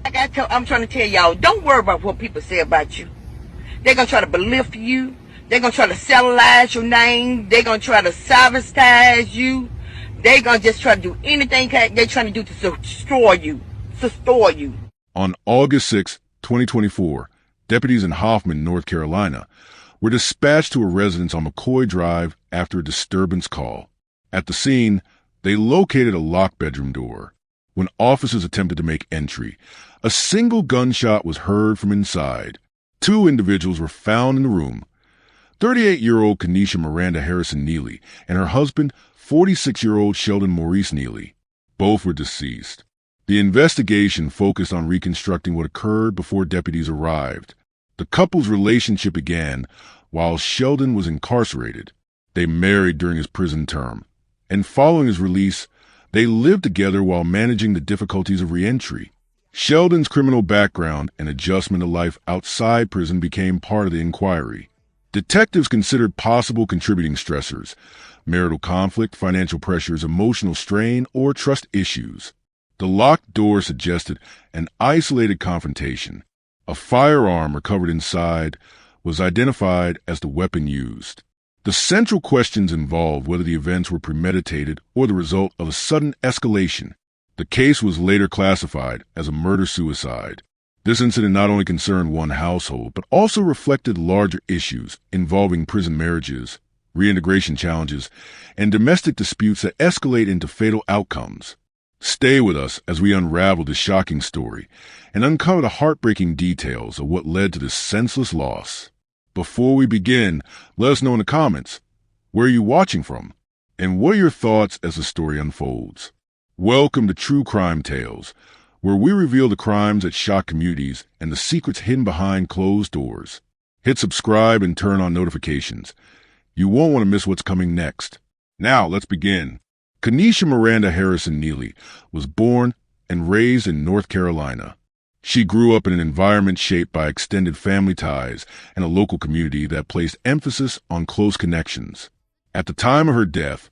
I'm trying to tell y'all, don't worry about what people say about you. They're going to try to belittle you. They're going to try to satellize your name. They're going to try to sabotage you. They're going to just try to do anything they're trying to do to destroy you. On August 6, 2024, deputies in Hoffman, North Carolina, were dispatched to a residence on McCoy Drive after a disturbance call. At the scene, they located a locked bedroom door. When officers attempted to make entry, a single gunshot was heard from inside. 2 individuals were found in the room. 38-year-old Kenesha Miranda Harrison Neely and her husband, 46-year-old Sheldon Maurice Neely. Both were deceased. The investigation focused on reconstructing what occurred before deputies arrived. The couple's relationship began while Sheldon was incarcerated. They married during his prison term, and following his release, they lived together while managing the difficulties of reentry. Sheldon's criminal background and adjustment to life outside prison became part of the inquiry. Detectives considered possible contributing stressors: marital conflict, financial pressures, emotional strain, or trust issues. The locked door suggested an isolated confrontation. A firearm recovered inside was identified as the weapon used. The central questions involved whether the events were premeditated or the result of a sudden escalation. The case was later classified as a murder-suicide. This incident not only concerned one household, but also reflected larger issues involving prison marriages, reintegration challenges, and domestic disputes that escalate into fatal outcomes. Stay with us as we unravel this shocking story and uncover the heartbreaking details of what led to this senseless loss. Before we begin, let us know in the comments, where are you watching from? And what are your thoughts as the story unfolds? Welcome to True Crime Tales, where we reveal the crimes that shock communities and the secrets hidden behind closed doors. Hit subscribe and turn on notifications. You won't want to miss what's coming next. Now, let's begin. Kenesha Miranda Harrison Neely was born and raised in North Carolina. She grew up in an environment shaped by extended family ties and a local community that placed emphasis on close connections. At the time of her death,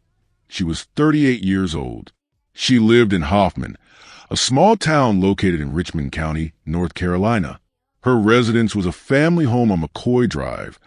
she was 38 years old. She lived in Hoffman, a small town located in Richmond County, North Carolina. Her residence was a family home on McCoy Drive,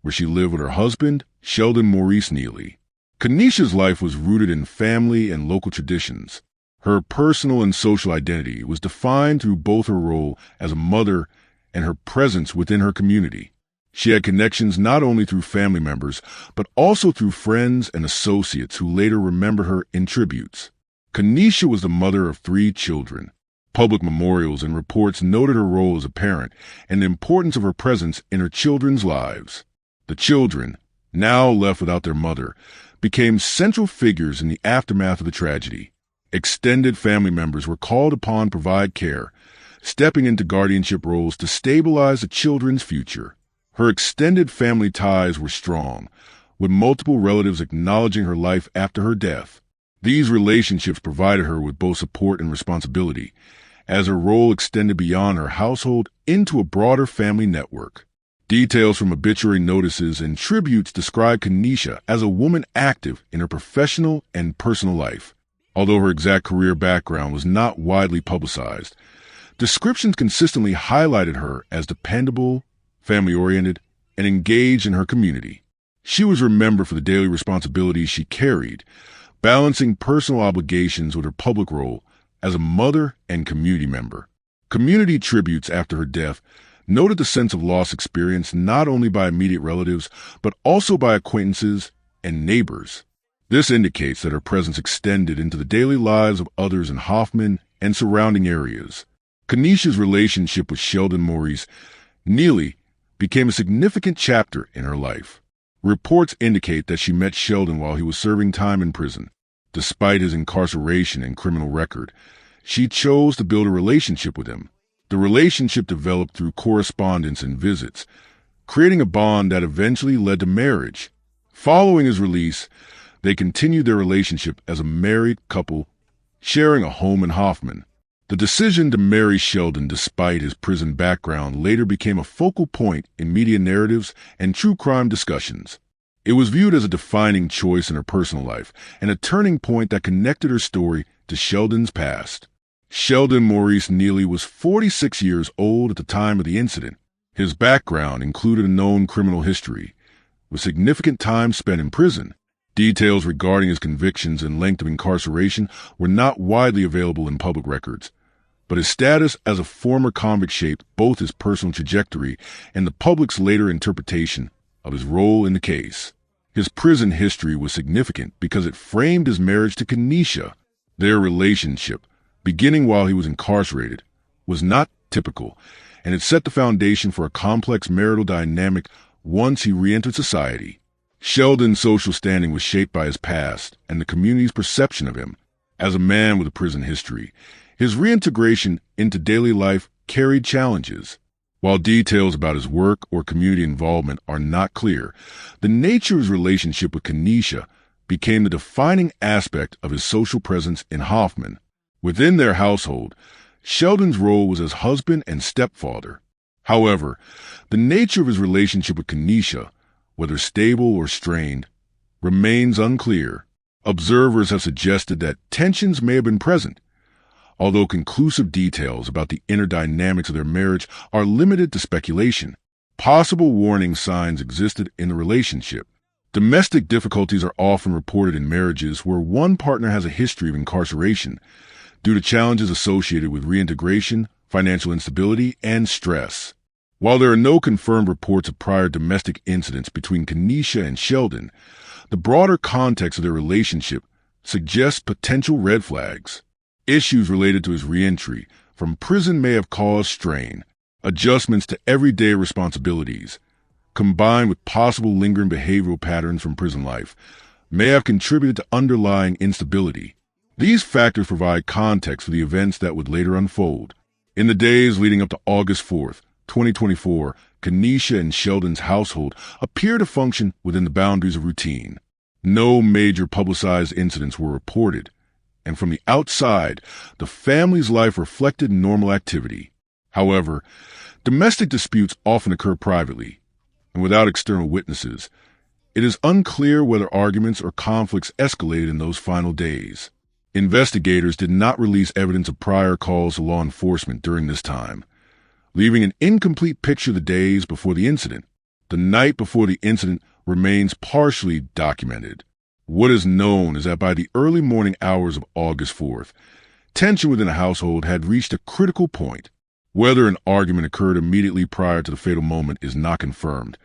where she lived with her husband, Sheldon Maurice Neely. Kenesha's life was rooted in family and local traditions. Her personal and social identity was defined through both her role as a mother and her presence within her community. She had connections not only through family members, but also through friends and associates who later remembered her in tributes. Kenesha was the mother of 3 children. Public memorials and reports noted her role as a parent and the importance of her presence in her children's lives. The children, now left without their mother, became central figures in the aftermath of the tragedy. Extended family members were called upon to provide care, stepping into guardianship roles to stabilize the children's future. Her extended family ties were strong, with multiple relatives acknowledging her life after her death. These relationships provided her with both support and responsibility, as her role extended beyond her household into a broader family network. Details from obituary notices and tributes describe Kenesha as a woman active in her professional and personal life. Although her exact career background was not widely publicized, descriptions consistently highlighted her as dependable, family-oriented, and engaged in her community. She was remembered for the daily responsibilities she carried, balancing personal obligations with her public role as a mother and community member. Community tributes after her death noted the sense of loss experienced not only by immediate relatives, but also by acquaintances and neighbors. This indicates that her presence extended into the daily lives of others in Hoffman and surrounding areas. Kenesha's relationship with Sheldon Maurice Neely became a significant chapter in her life. Reports indicate that she met Sheldon while he was serving time in prison. Despite his incarceration and criminal record, she chose to build a relationship with him. The relationship developed through correspondence and visits, creating a bond that eventually led to marriage. Following his release, they continued their relationship as a married couple, sharing a home in Hoffman. The decision to marry Sheldon despite his prison background later became a focal point in media narratives and true crime discussions. It was viewed as a defining choice in her personal life and a turning point that connected her story to Sheldon's past. Sheldon Maurice Neely was 46 years old at the time of the incident. His background included a known criminal history, with significant time spent in prison. Details regarding his convictions and length of incarceration were not widely available in public records, but his status as a former convict shaped both his personal trajectory and the public's later interpretation of his role in the case. His prison history was significant because it framed his marriage to Kenesha. Their relationship, beginning while he was incarcerated, was not typical, and it set the foundation for a complex marital dynamic once he re-entered society. Sheldon's social standing was shaped by his past and the community's perception of him as a man with a prison history. His reintegration into daily life carried challenges. While details about his work or community involvement are not clear, the nature of his relationship with Kenesha became the defining aspect of his social presence in Hoffman. Within their household, Sheldon's role was as husband and stepfather. However, the nature of his relationship with Kenesha, whether stable or strained, remains unclear. Observers have suggested that tensions may have been present, although conclusive details about the inner dynamics of their marriage are limited to speculation. Possible warning signs existed in the relationship. Domestic difficulties are often reported in marriages where one partner has a history of incarceration due to challenges associated with reintegration, financial instability, and stress. While there are no confirmed reports of prior domestic incidents between Kenesha and Sheldon, the broader context of their relationship suggests potential red flags. Issues related to his reentry from prison may have caused strain. Adjustments to everyday responsibilities, combined with possible lingering behavioral patterns from prison life, may have contributed to underlying instability. These factors provide context for the events that would later unfold. In the days leading up to August 4th, 2024, Kenesha and Sheldon's household appear to function within the boundaries of routine. No major publicized incidents were reported, and from the outside, the family's life reflected normal activity. However, domestic disputes often occur privately, and without external witnesses. It is unclear whether arguments or conflicts escalated in those final days. Investigators did not release evidence of prior calls to law enforcement during this time, leaving an incomplete picture of the days before the incident. The night before the incident remains partially documented. What is known is that by the early morning hours of August 4th, tension within the household had reached a critical point. Whether an argument occurred immediately prior to the fatal moment is not confirmed,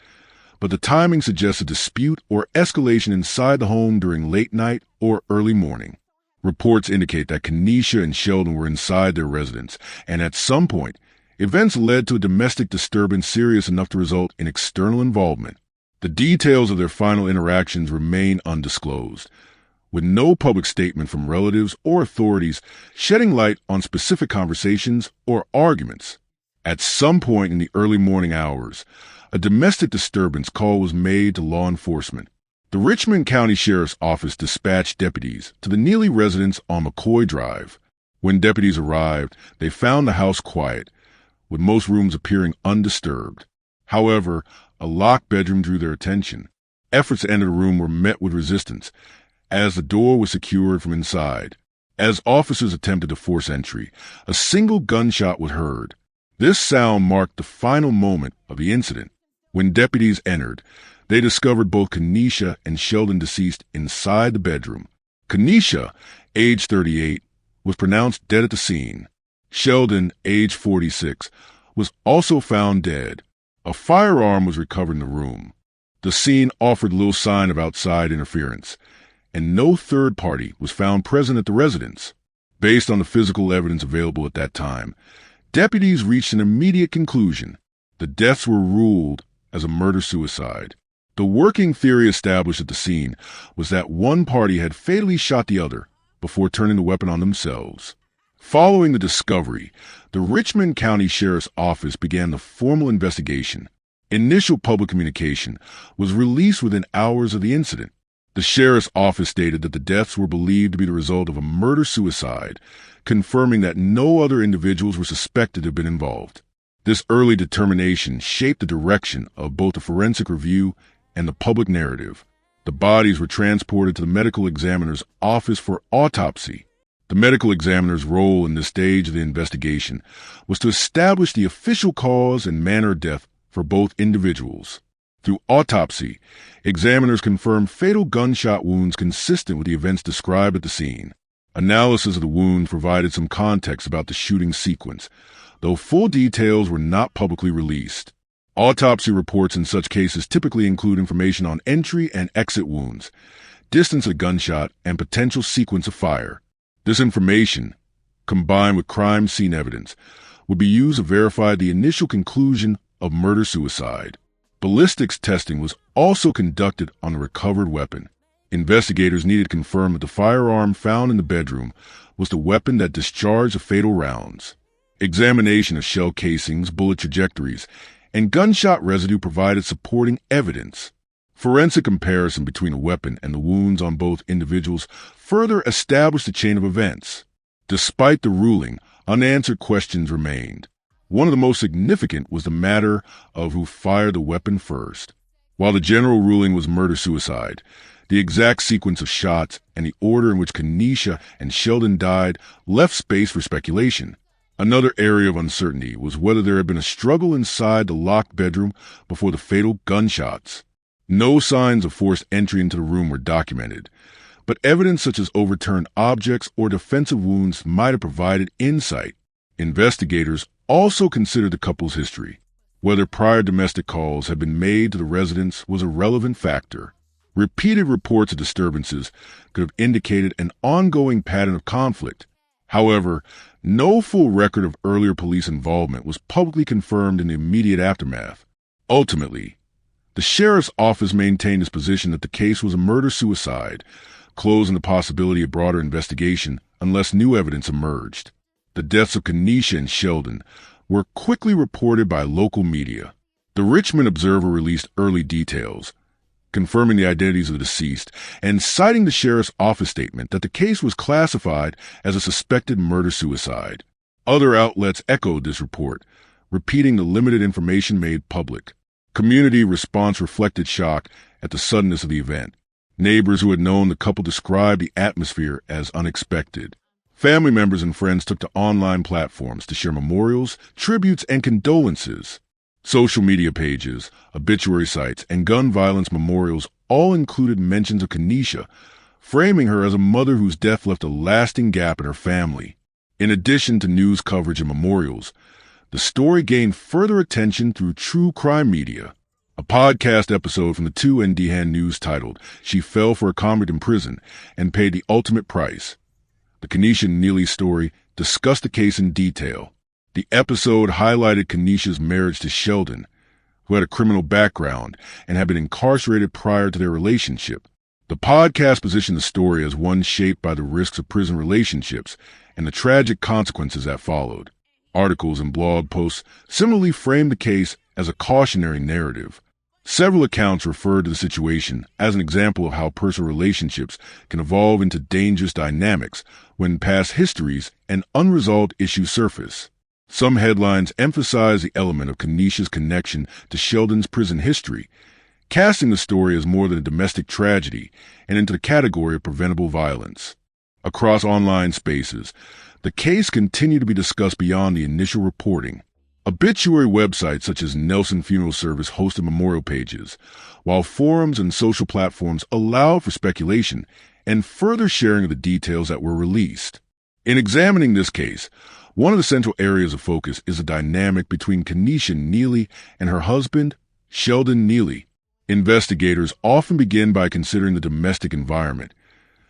but the timing suggests a dispute or escalation inside the home during late night or early morning. Reports indicate that Kenesha and Sheldon were inside their residence, and at some point, events led to a domestic disturbance serious enough to result in external involvement. The details of their final interactions remain undisclosed, with no public statement from relatives or authorities shedding light on specific conversations or arguments. At some point in the early morning hours, a domestic disturbance call was made to law enforcement. The Richmond County Sheriff's Office dispatched deputies to the Neely residence on McCoy Drive. When deputies arrived, they found the house quiet, with most rooms appearing undisturbed. However, a locked bedroom drew their attention. Efforts to enter the room were met with resistance, as the door was secured from inside. As officers attempted to force entry, a single gunshot was heard. This sound marked the final moment of the incident. When deputies entered, they discovered both Kenesha and Sheldon deceased inside the bedroom. Kenesha, age 38, was pronounced dead at the scene. Sheldon, age 46, was also found dead. A firearm was recovered in the room. The scene offered little sign of outside interference, and no third party was found present at the residence. Based on the physical evidence available at that time, deputies reached an immediate conclusion. The deaths were ruled as a murder-suicide. The working theory established at the scene was that one party had fatally shot the other before turning the weapon on themselves. Following the discovery, the Richmond County Sheriff's Office began the formal investigation. Initial public communication was released within hours of the incident. The Sheriff's Office stated that the deaths were believed to be the result of a murder-suicide, confirming that no other individuals were suspected to have been involved. This early determination shaped the direction of both the forensic review and the public narrative. The bodies were transported to the medical examiner's office for autopsy. The medical examiner's role in this stage of the investigation was to establish the official cause and manner of death for both individuals. Through autopsy, examiners confirmed fatal gunshot wounds consistent with the events described at the scene. Analysis of the wounds provided some context about the shooting sequence, though full details were not publicly released. Autopsy reports in such cases typically include information on entry and exit wounds, distance of gunshot, and potential sequence of fire. This information, combined with crime scene evidence, would be used to verify the initial conclusion of murder-suicide. Ballistics testing was also conducted on the recovered weapon. Investigators needed to confirm that the firearm found in the bedroom was the weapon that discharged the fatal rounds. Examination of shell casings, bullet trajectories, and gunshot residue provided supporting evidence. Forensic comparison between the weapon and the wounds on both individuals further established the chain of events. Despite the ruling, unanswered questions remained. One of the most significant was the matter of who fired the weapon first. While the general ruling was murder-suicide, the exact sequence of shots and the order in which Kenesha and Sheldon died left space for speculation. Another area of uncertainty was whether there had been a struggle inside the locked bedroom before the fatal gunshots. No signs of forced entry into the room were documented, but evidence such as overturned objects or defensive wounds might have provided insight. Investigators also considered the couple's history. Whether prior domestic calls had been made to the residence was a relevant factor. Repeated reports of disturbances could have indicated an ongoing pattern of conflict. However, no full record of earlier police involvement was publicly confirmed in the immediate aftermath. Ultimately, the sheriff's office maintained its position that the case was a murder-suicide, closing the possibility of broader investigation unless new evidence emerged. The deaths of Kenesha and Sheldon were quickly reported by local media. The Richmond Observer released early details, confirming the identities of the deceased and citing the sheriff's office statement that the case was classified as a suspected murder-suicide. Other outlets echoed this report, repeating the limited information made public. Community response reflected shock at the suddenness of the event. Neighbors who had known the couple described the atmosphere as unexpected. Family members and friends took to online platforms to share memorials, tributes, and condolences. Social media pages, obituary sites, and gun violence memorials all included mentions of Kenesha, framing her as a mother whose death left a lasting gap in her family. In addition to news coverage and memorials, the story gained further attention through true crime media. A podcast episode from the 2ND Hand News titled, "She Fell for a Convict in Prison and Paid the Ultimate Price." The Kenesha Neely story discussed the case in detail. The episode highlighted Kenesha's marriage to Sheldon, who had a criminal background and had been incarcerated prior to their relationship. The podcast positioned the story as one shaped by the risks of prison relationships and the tragic consequences that followed. Articles and blog posts similarly framed the case as a cautionary narrative. Several accounts referred to the situation as an example of how personal relationships can evolve into dangerous dynamics when past histories and unresolved issues surface. Some headlines emphasize the element of Kenesha's connection to Sheldon's prison history, casting the story as more than a domestic tragedy and into the category of preventable violence. Across online spaces, the case continued to be discussed beyond the initial reporting. Obituary websites such as Nelson Funeral Service hosted memorial pages, while forums and social platforms allowed for speculation and further sharing of the details that were released. In examining this case, one of the central areas of focus is the dynamic between Kenesha Neely and her husband, Sheldon Neely. Investigators often begin by considering the domestic environment,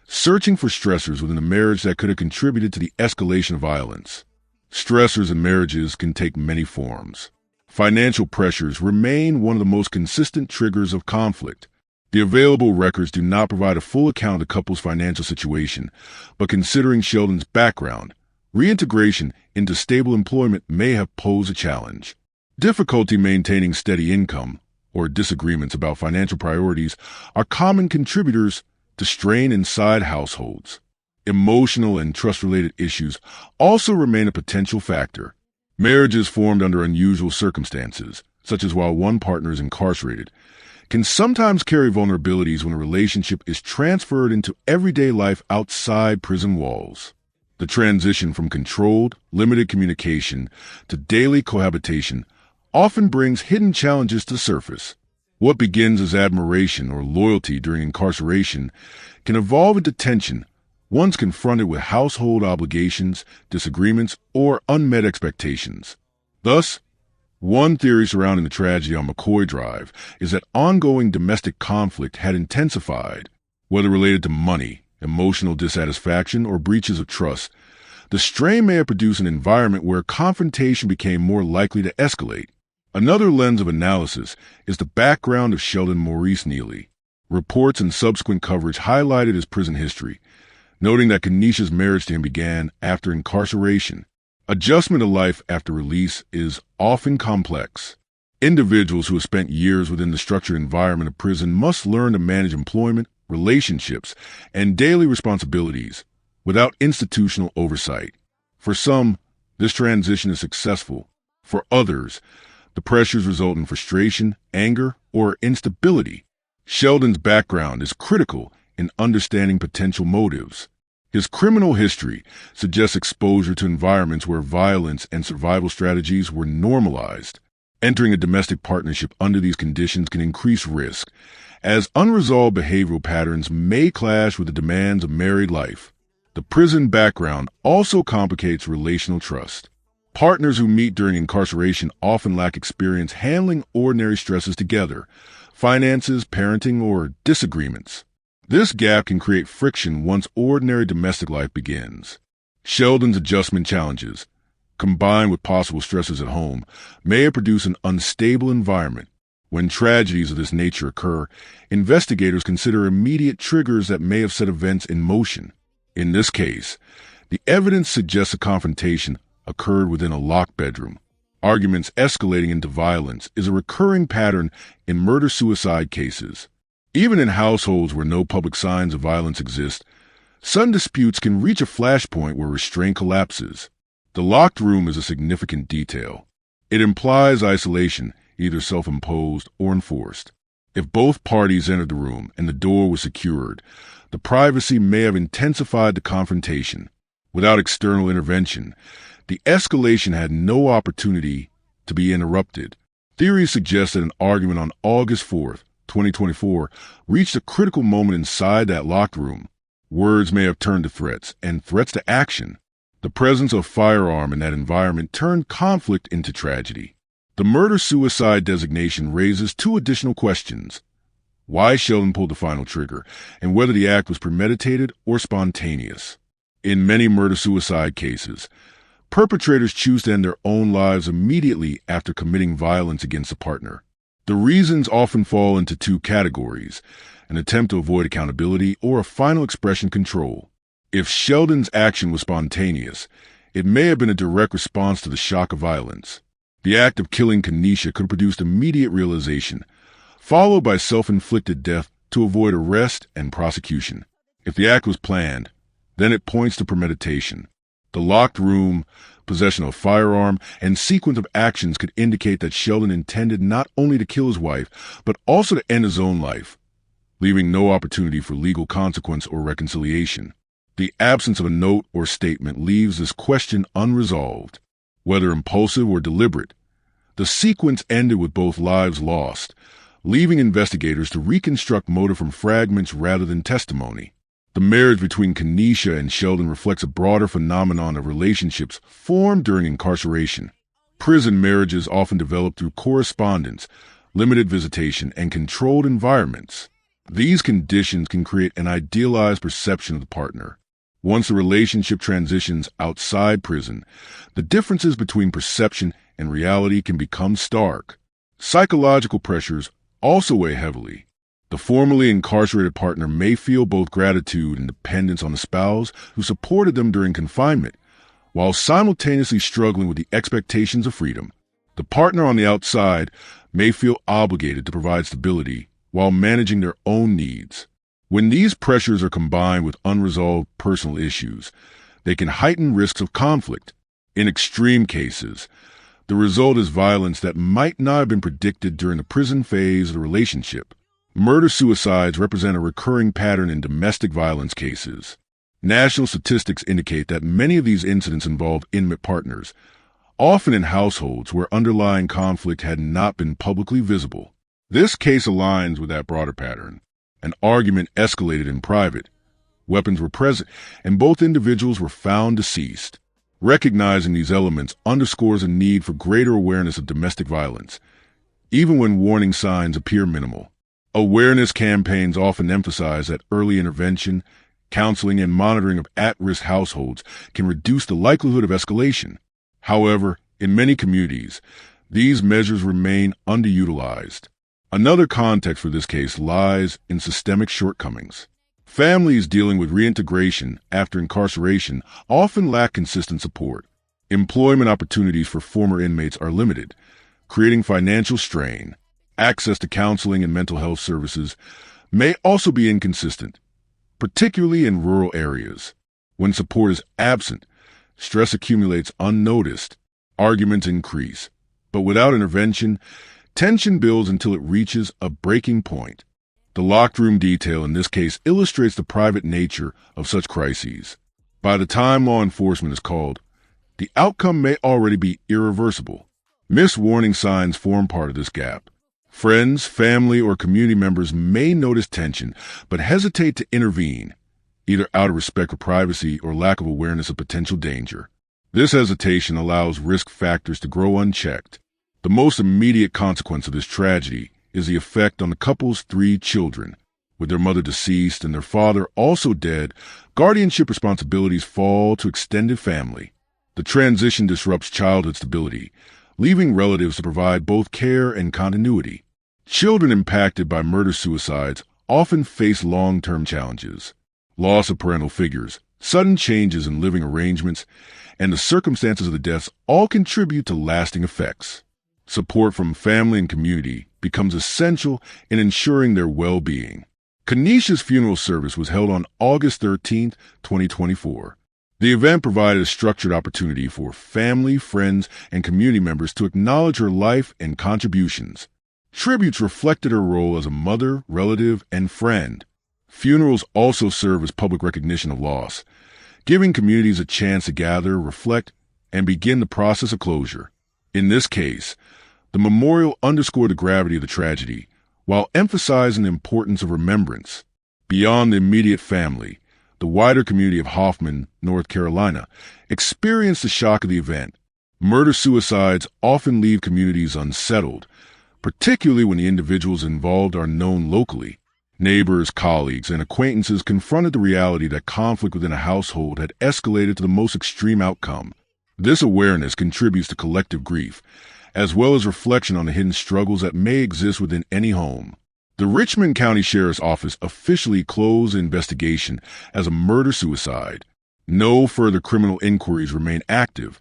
searching for stressors within the marriage that could have contributed to the escalation of violence. Stressors in marriages can take many forms. Financial pressures remain one of the most consistent triggers of conflict. The available records do not provide a full account of the couple's financial situation, but considering Sheldon's background, reintegration into stable employment may have posed a challenge. Difficulty maintaining steady income or disagreements about financial priorities are common contributors to strain inside households. Emotional and trust-related issues also remain a potential factor. Marriages formed under unusual circumstances, such as while one partner is incarcerated, can sometimes carry vulnerabilities when a relationship is transferred into everyday life outside prison walls. The transition from controlled, limited communication to daily cohabitation often brings hidden challenges to the surface. What begins as admiration or loyalty during incarceration can evolve into tension once confronted with household obligations, disagreements, or unmet expectations. Thus, one theory surrounding the tragedy on McCoy Drive is that ongoing domestic conflict had intensified, whether related to money, emotional dissatisfaction, or breaches of trust. The strain may have produced an environment where confrontation became more likely to escalate. Another lens of analysis is the background of Sheldon Maurice Neely. Reports and subsequent coverage highlighted his prison history, noting that Kenesha's marriage to him began after incarceration. Adjustment to life after release is often complex. Individuals who have spent years within the structured environment of prison must learn to manage employment, relationships, and daily responsibilities without institutional oversight. For some, this transition is successful. For others, the pressures result in frustration, anger, or instability. Sheldon's background is critical in understanding potential motives. His criminal history suggests exposure to environments where violence and survival strategies were normalized. Entering a domestic partnership under these conditions can increase risk, as unresolved behavioral patterns may clash with the demands of married life. The prison background also complicates relational trust. Partners who meet during incarceration often lack experience handling ordinary stresses together, finances, parenting, or disagreements. This gap can create friction once ordinary domestic life begins. Sheldon's adjustment challenges, combined with possible stresses at home, may produce an unstable environment. When tragedies of this nature occur, investigators consider immediate triggers that may have set events in motion. In this case, the evidence suggests a confrontation occurred within a locked bedroom. Arguments escalating into violence is a recurring pattern in murder-suicide cases. Even in households where no public signs of violence exist, sudden disputes can reach a flashpoint where restraint collapses. The locked room is a significant detail. It implies isolation, either self-imposed or enforced. If both parties entered the room and the door was secured, the privacy may have intensified the confrontation. Without external intervention, the escalation had no opportunity to be interrupted. Theories suggest that an argument on August 4th, 2024, reached a critical moment inside that locked room. Words may have turned to threats, and threats to action. The presence of a firearm in that environment turned conflict into tragedy. The murder-suicide designation raises two additional questions: why Sheldon pulled the final trigger, and whether the act was premeditated or spontaneous. In many murder-suicide cases, perpetrators choose to end their own lives immediately after committing violence against a partner. The reasons often fall into two categories: an attempt to avoid accountability or a final expression control. If Sheldon's action was spontaneous, it may have been a direct response to the shock of violence. The act of killing Kenesha could have produced immediate realization, followed by self-inflicted death to avoid arrest and prosecution. If the act was planned, then it points to premeditation. The locked room, possession of a firearm, and sequence of actions could indicate that Sheldon intended not only to kill his wife, but also to end his own life, leaving no opportunity for legal consequence or reconciliation. The absence of a note or statement leaves this question unresolved. Whether impulsive or deliberate, the sequence ended with both lives lost, leaving investigators to reconstruct motive from fragments rather than testimony. The marriage between Kenesha and Sheldon reflects a broader phenomenon of relationships formed during incarceration. Prison marriages often develop through correspondence, limited visitation, and controlled environments. These conditions can create an idealized perception of the partner. Once the relationship transitions outside prison, the differences between perception and reality can become stark. Psychological pressures also weigh heavily. The formerly incarcerated partner may feel both gratitude and dependence on the spouse who supported them during confinement, while simultaneously struggling with the expectations of freedom. The partner on the outside may feel obligated to provide stability while managing their own needs. When these pressures are combined with unresolved personal issues, they can heighten risks of conflict. In extreme cases, the result is violence that might not have been predicted during the prison phase of the relationship. Murder-suicides represent a recurring pattern in domestic violence cases. National statistics indicate that many of these incidents involve intimate partners, often in households where underlying conflict had not been publicly visible. This case aligns with that broader pattern. An argument escalated in private, weapons were present, and both individuals were found deceased. Recognizing these elements underscores a need for greater awareness of domestic violence, even when warning signs appear minimal. Awareness campaigns often emphasize that early intervention, counseling, and monitoring of at-risk households can reduce the likelihood of escalation. However, in many communities, these measures remain underutilized. Another context for this case lies in systemic shortcomings. Families dealing with reintegration after incarceration often lack consistent support. Employment opportunities for former inmates are limited, creating financial strain. Access to counseling and mental health services may also be inconsistent, particularly in rural areas. When support is absent, stress accumulates unnoticed, arguments increase. But without intervention, tension builds until it reaches a breaking point. The locked room detail in this case illustrates the private nature of such crises. By the time law enforcement is called, the outcome may already be irreversible. Missed warning signs form part of this gap. Friends, family, or community members may notice tension, but hesitate to intervene, either out of respect for privacy or lack of awareness of potential danger. This hesitation allows risk factors to grow unchecked. The most immediate consequence of this tragedy is the effect on the couple's 3 children. With their mother deceased and their father also dead, guardianship responsibilities fall to extended family. The transition disrupts childhood stability, leaving relatives to provide both care and continuity. Children impacted by murder-suicides often face long-term challenges. Loss of parental figures, sudden changes in living arrangements, and the circumstances of the deaths all contribute to lasting effects. Support from family and community becomes essential in ensuring their well-being. Kanisha's funeral service was held on August 13, 2024. The event provided a structured opportunity for family, friends, and community members to acknowledge her life and contributions. Tributes reflected her role as a mother, relative, and friend. Funerals also serve as public recognition of loss, giving communities a chance to gather, reflect, and begin the process of closure. In this case, the memorial underscored the gravity of the tragedy, while emphasizing the importance of remembrance. Beyond the immediate family, the wider community of Hoffman, North Carolina, experienced the shock of the event. Murder-suicides often leave communities unsettled, particularly when the individuals involved are known locally. Neighbors, colleagues, and acquaintances confronted the reality that conflict within a household had escalated to the most extreme outcome. This awareness contributes to collective grief, as well as reflection on the hidden struggles that may exist within any home. The Richmond County Sheriff's Office officially closed the investigation as a murder-suicide. No further criminal inquiries remain active,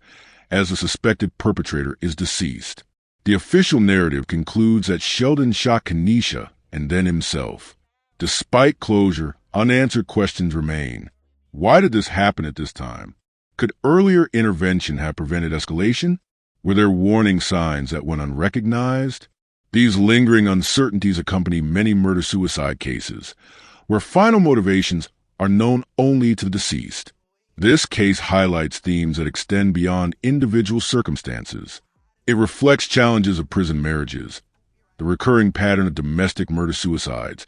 as the suspected perpetrator is deceased. The official narrative concludes that Sheldon shot Kanisha and then himself. Despite closure, unanswered questions remain. Why did this happen at this time? Could earlier intervention have prevented escalation? Were there warning signs that went unrecognized? These lingering uncertainties accompany many murder-suicide cases, where final motivations are known only to the deceased. This case highlights themes that extend beyond individual circumstances. It reflects challenges of prison marriages, the recurring pattern of domestic murder-suicides,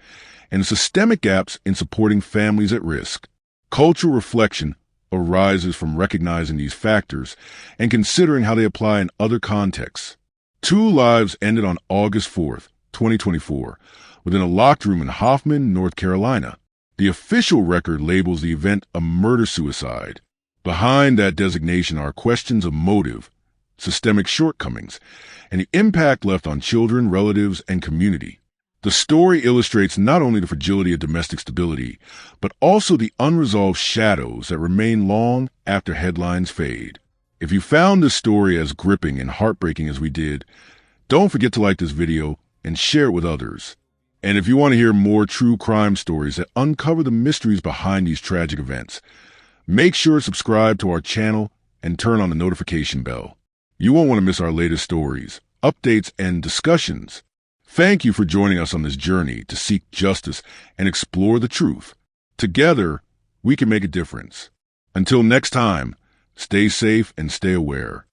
and systemic gaps in supporting families at risk. Cultural reflection arises from recognizing these factors and considering how they apply in other contexts. 2 lives ended on August 4, 2024, within a locked room in Hoffman, North Carolina. The official record labels the event a murder-suicide. Behind that designation are questions of motive, systemic shortcomings, and the impact left on children, relatives, and community. The story illustrates not only the fragility of domestic stability, but also the unresolved shadows that remain long after headlines fade. If you found this story as gripping and heartbreaking as we did, don't forget to like this video and share it with others. And if you want to hear more true crime stories that uncover the mysteries behind these tragic events, make sure to subscribe to our channel and turn on the notification bell. You won't want to miss our latest stories, updates, and discussions. Thank you for joining us on this journey to seek justice and explore the truth. Together, we can make a difference. Until next time, stay safe and stay aware.